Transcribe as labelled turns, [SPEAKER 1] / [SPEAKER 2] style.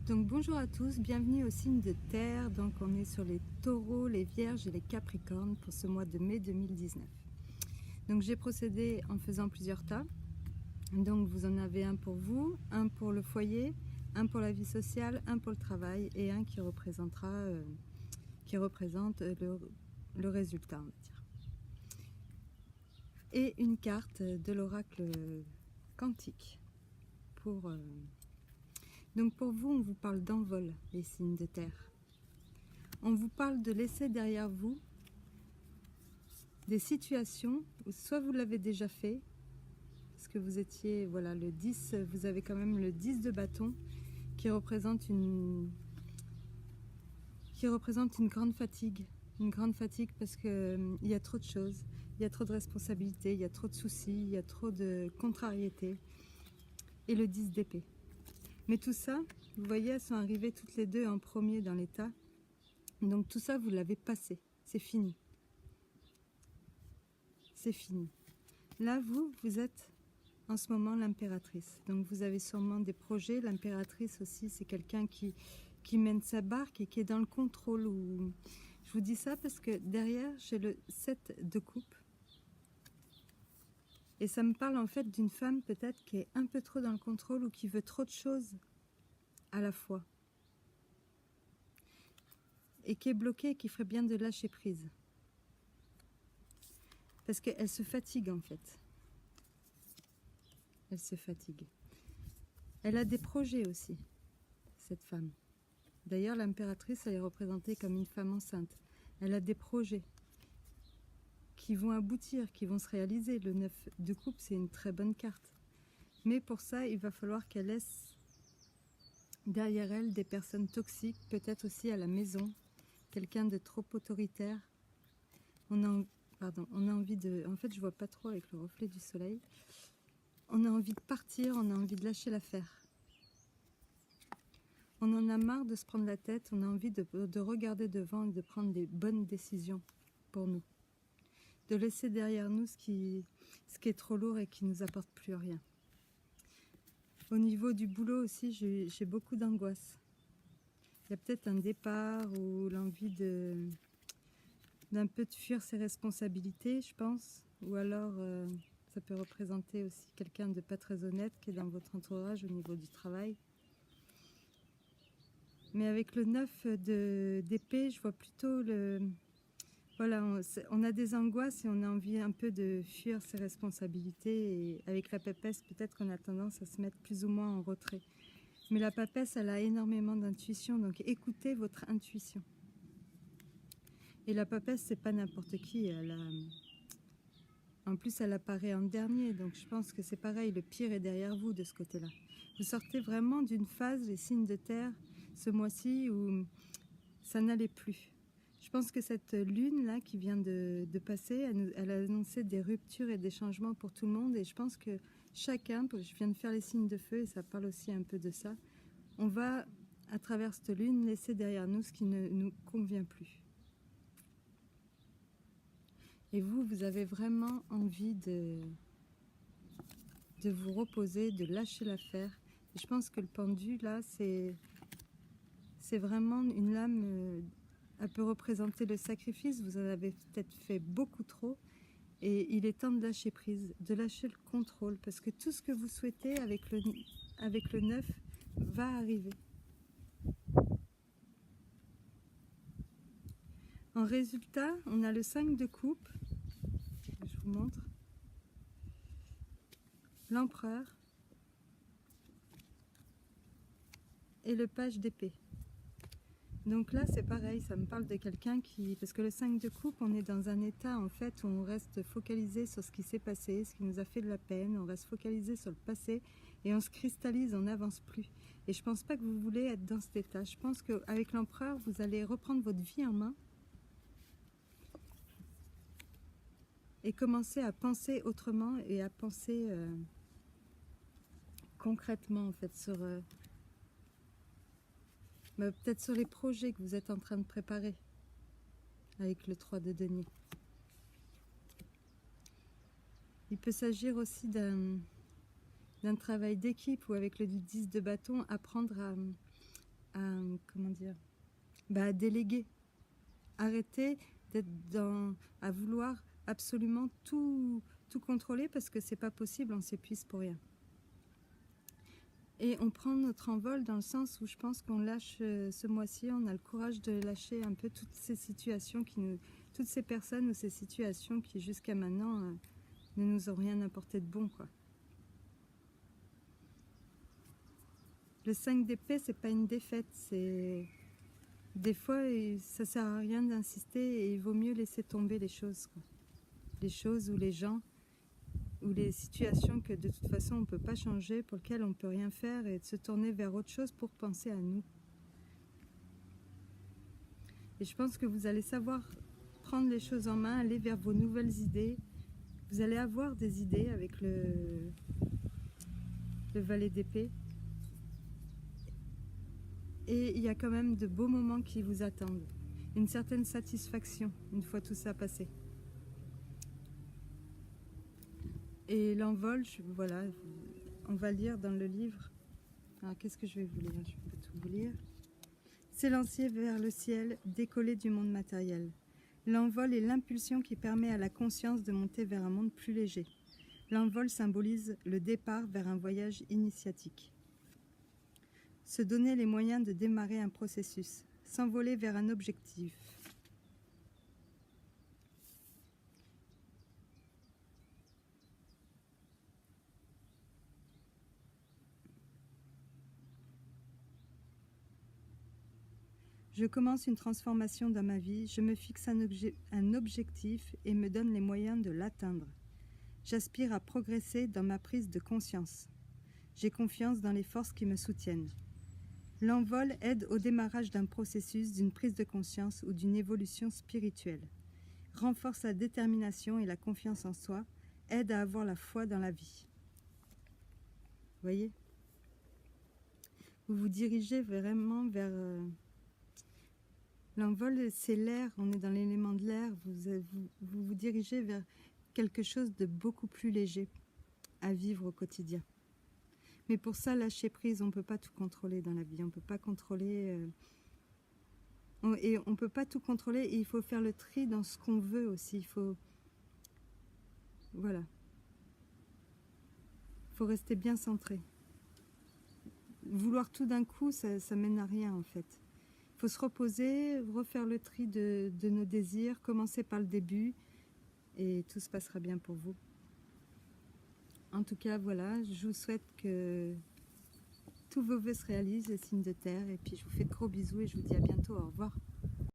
[SPEAKER 1] Donc bonjour à tous, bienvenue au signe de terre. Donc on est sur les taureaux, les vierges et les capricornes pour ce mois de mai 2019. Donc j'ai procédé en faisant plusieurs tas. Donc vous en avez un pour vous, un pour le foyer, un pour la vie sociale, un pour le travail et un qui représente le résultat, on va dire. Et une carte de l'oracle quantique pour... Donc pour vous, on vous parle d'envol, les signes de terre. On vous parle de laisser derrière vous des situations où soit vous l'avez déjà fait, parce que vous étiez, voilà, le 10, vous avez quand même le 10 de bâton qui représente une grande fatigue. Une grande fatigue parce qu'il y a trop de choses, il y a trop de responsabilités, il y a trop de soucis, il y a trop de contrariétés. Et le 10 d'épée. Mais tout ça, vous voyez, elles sont arrivées toutes les deux en premier dans l'état. Donc tout ça, vous l'avez passé. C'est fini. C'est fini. Là, vous êtes en ce moment l'impératrice. Donc vous avez sûrement des projets. L'impératrice aussi, c'est quelqu'un qui mène sa barque et qui est dans le contrôle. Je vous dis ça parce que derrière, j'ai le 7 de coupe. Et ça me parle en fait d'une femme peut-être qui est un peu trop dans le contrôle ou qui veut trop de choses à la fois. Et qui est bloquée et qui ferait bien de lâcher prise. Parce qu'elle se fatigue en fait. Elle se fatigue. Elle a des projets aussi, cette femme. D'ailleurs, l'impératrice, elle est représentée comme une femme enceinte. Elle a des projets qui vont aboutir, qui vont se réaliser. Le 9 de coupe, c'est une très bonne carte. Mais pour ça, il va falloir qu'elle laisse derrière elle des personnes toxiques, peut-être aussi à la maison, quelqu'un de trop autoritaire. On a envie de... En fait, je vois pas trop avec le reflet du soleil. On a envie de partir, on a envie de lâcher l'affaire. On en a marre de se prendre la tête, on a envie de regarder devant et de prendre des bonnes décisions pour nous. De laisser derrière nous ce qui est trop lourd et qui ne nous apporte plus rien. Au niveau du boulot aussi, j'ai beaucoup d'angoisse. Il y a peut-être un départ ou l'envie d'un peu de fuir ses responsabilités, je pense. Ou alors, ça peut représenter aussi quelqu'un de pas très honnête qui est dans votre entourage au niveau du travail. Mais avec le 9 d'épée, je vois plutôt le... Voilà, on a des angoisses et on a envie un peu de fuir ses responsabilités. Et avec la papesse, peut-être qu'on a tendance à se mettre plus ou moins en retrait. Mais la papesse, elle a énormément d'intuition, donc écoutez votre intuition. Et la papesse, c'est pas n'importe qui. En plus, elle apparaît en dernier, donc je pense que c'est pareil, le pire est derrière vous de ce côté-là. Vous sortez vraiment d'une phase, les signes de terre, ce mois-ci, où ça n'allait plus. Je pense que cette lune-là qui vient de passer, elle a annoncé des ruptures et des changements pour tout le monde, et je pense que chacun, je viens de faire les signes de feu, et ça parle aussi un peu de ça, on va, à travers cette lune, laisser derrière nous ce qui ne nous convient plus. Et vous avez vraiment envie de vous reposer, de lâcher l'affaire. Et je pense que le pendu, là, c'est vraiment une lame, elle peut représenter le sacrifice. Vous en avez peut-être fait beaucoup trop. Et il est temps de lâcher prise, de lâcher le contrôle. Parce que tout ce que vous souhaitez avec le 9 va arriver. En résultat, on a le 5 de coupe. Je vous montre. L'empereur et le page d'épée. Donc là, c'est pareil, ça me parle de quelqu'un qui... Parce que le 5 de coupe, on est dans un état, en fait, où on reste focalisé sur ce qui s'est passé, ce qui nous a fait de la peine, on reste focalisé sur le passé, et on se cristallise, on n'avance plus. Et je pense pas que vous voulez être dans cet état. Je pense qu'avec l'empereur, vous allez reprendre votre vie en main, et commencer à penser autrement, et à penser concrètement, en fait, sur... peut-être sur les projets que vous êtes en train de préparer avec le 3 de denier. Il peut s'agir aussi d'un travail d'équipe ou avec le 10 de bâton, apprendre comment dire, à déléguer. Arrêtez d'être à vouloir absolument tout contrôler parce que c'est pas possible, on s'épuise pour rien. Et on prend notre envol dans le sens où je pense qu'on lâche ce mois-ci, on a le courage de lâcher un peu toutes ces situations toutes ces personnes ou ces situations qui jusqu'à maintenant ne nous ont rien apporté de bon, quoi. Le 5 d'épée, c'est pas une défaite, c'est des fois ça sert à rien d'insister et il vaut mieux laisser tomber les choses, quoi. Les choses ou les gens ou les situations que de toute façon on ne peut pas changer, pour lesquelles on ne peut rien faire, et de se tourner vers autre chose pour penser à nous. Et je pense que vous allez savoir prendre les choses en main, aller vers vos nouvelles idées. Vous allez avoir des idées avec le valet d'épée. Et il y a quand même de beaux moments qui vous attendent. Une certaine satisfaction une fois tout ça passé. Et l'envol, voilà, on va lire dans le livre. Alors qu'est-ce que je vais vous lire? Je peux tout vous lire. S'élancer vers le ciel, décoller du monde matériel. L'envol est l'impulsion qui permet à la conscience de monter vers un monde plus léger. L'envol symbolise le départ vers un voyage initiatique. Se donner les moyens de démarrer un processus, s'envoler vers un objectif. Je commence une transformation dans ma vie, je me fixe un objectif et me donne les moyens de l'atteindre. J'aspire à progresser dans ma prise de conscience. J'ai confiance dans les forces qui me soutiennent. L'envol aide au démarrage d'un processus, d'une prise de conscience ou d'une évolution spirituelle. Renforce la détermination et la confiance en soi, aide à avoir la foi dans la vie. Vous voyez? Vous vous dirigez vraiment vers... L'envol, c'est l'air, on est dans l'élément de l'air, vous dirigez vers quelque chose de beaucoup plus léger à vivre au quotidien. Mais pour ça, lâcher prise, on ne peut pas tout contrôler dans la vie, on ne peut pas contrôler... et on ne peut pas tout contrôler, et il faut faire le tri dans ce qu'on veut aussi, il faut... Voilà. Il faut rester bien centré. Vouloir tout d'un coup, ça mène à rien en fait. Il faut se reposer, refaire le tri de nos désirs, commencer par le début et tout se passera bien pour vous. En tout cas, voilà, je vous souhaite que tous vos vœux se réalisent, les signes de terre, et puis je vous fais de gros bisous et je vous dis à bientôt, au revoir.